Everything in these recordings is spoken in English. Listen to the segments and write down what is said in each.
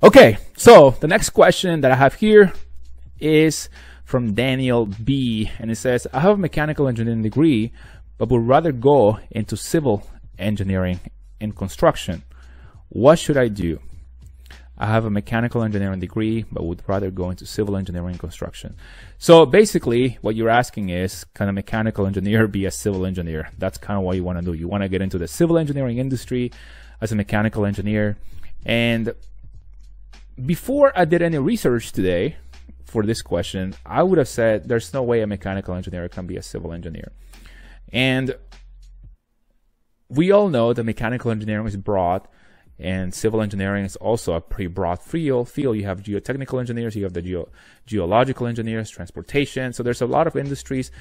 Okay, so the next question that I have here is from Daniel B. And it says, I have a mechanical engineering degree, but would rather go into civil engineering and construction. What should I do? I have a mechanical engineering degree, but would rather go into civil engineering and construction. So basically what you're asking is, can a mechanical engineer be a civil engineer? That's kind of what you want to do. You want to get into the civil engineering industry as a mechanical engineer. And before I did any research today for this question, I would have said there's no way a mechanical engineer can be a civil engineer. And we all know that mechanical engineering is broad, and civil engineering is also a pretty broad field. You have geotechnical engineers, you have the geological engineers, transportation. So there's a lot of industries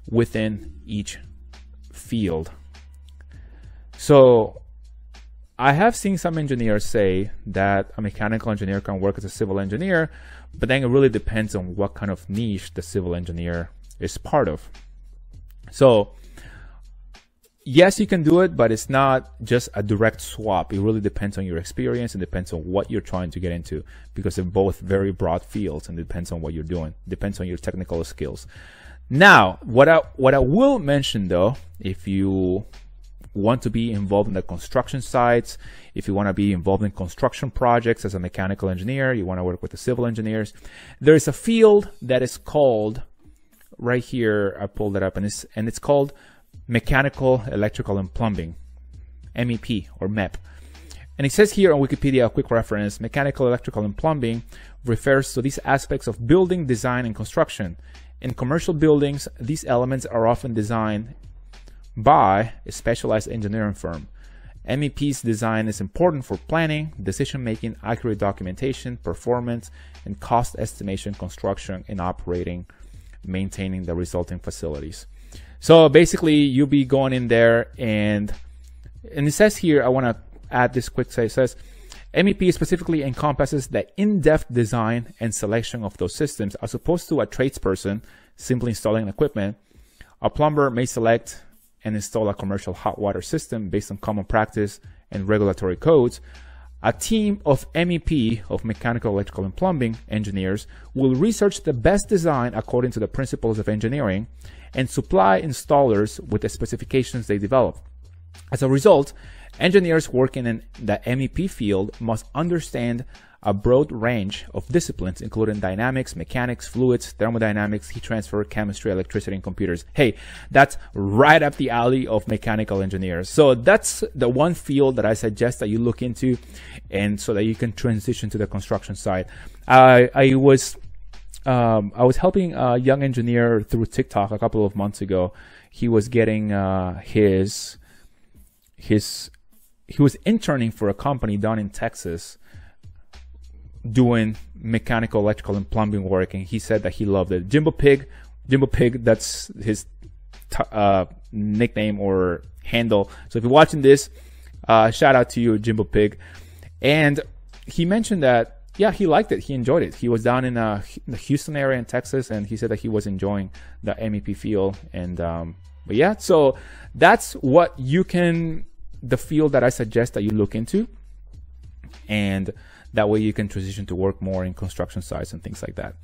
within each field. So I have seen some engineers say that a mechanical engineer can work as a civil engineer, but then it really depends on what kind of niche the civil engineer is part of. So yes, you can do it, but it's not just a direct swap. It really depends on your experience and depends on what you're trying to get into, because they're both very broad fields and it depends on what you're doing. It depends on your technical skills. Now, what I will mention though, if you want to be involved in the construction sites, if you want to be involved in construction projects as a mechanical engineer, you want to work with the civil engineers, there is a field that is called, right here, I pulled it up, and it's called Mechanical, Electrical, and Plumbing, MEP or MEP. And it says here on Wikipedia, a quick reference, Mechanical, Electrical, and Plumbing refers to these aspects of building design and construction. In commercial buildings, these elements are often designed by a specialized engineering firm. MEP's design is important for planning, decision-making, accurate documentation, performance, and cost estimation, construction, and operating, maintaining the resulting facilities. So basically, you'll be going in there, and it says here, I want to add this quick say, it says, MEP specifically encompasses the in-depth design and selection of those systems, as opposed to a tradesperson simply installing equipment. A plumber may select and install a commercial hot water system based on common practice and regulatory codes. A team of MEP, of mechanical, electrical, and plumbing engineers, will research the best design according to the principles of engineering and supply installers with the specifications they develop. As a result, engineers working in the MEP field must understand a broad range of disciplines, including dynamics, mechanics, fluids, thermodynamics, heat transfer, chemistry, electricity, and computers. Hey, that's right up the alley of mechanical engineers. So that's the one field that I suggest that you look into, and so that you can transition to the construction side. I was helping a young engineer through TikTok a couple of months ago. He was getting he was interning for a company down in Texas doing mechanical, electrical, and plumbing work, and he said that he loved it. Jimbo Pig, that's his nickname or handle. So if you're watching this, shout out to you, Jimbo Pig. And he mentioned that, yeah, he liked it. He enjoyed it. He was down in the Houston area in Texas, and he said that he was enjoying the MEP field. And but yeah, so that's what the field that I suggest that you look into, and that way you can transition to work more in construction sites and things like that.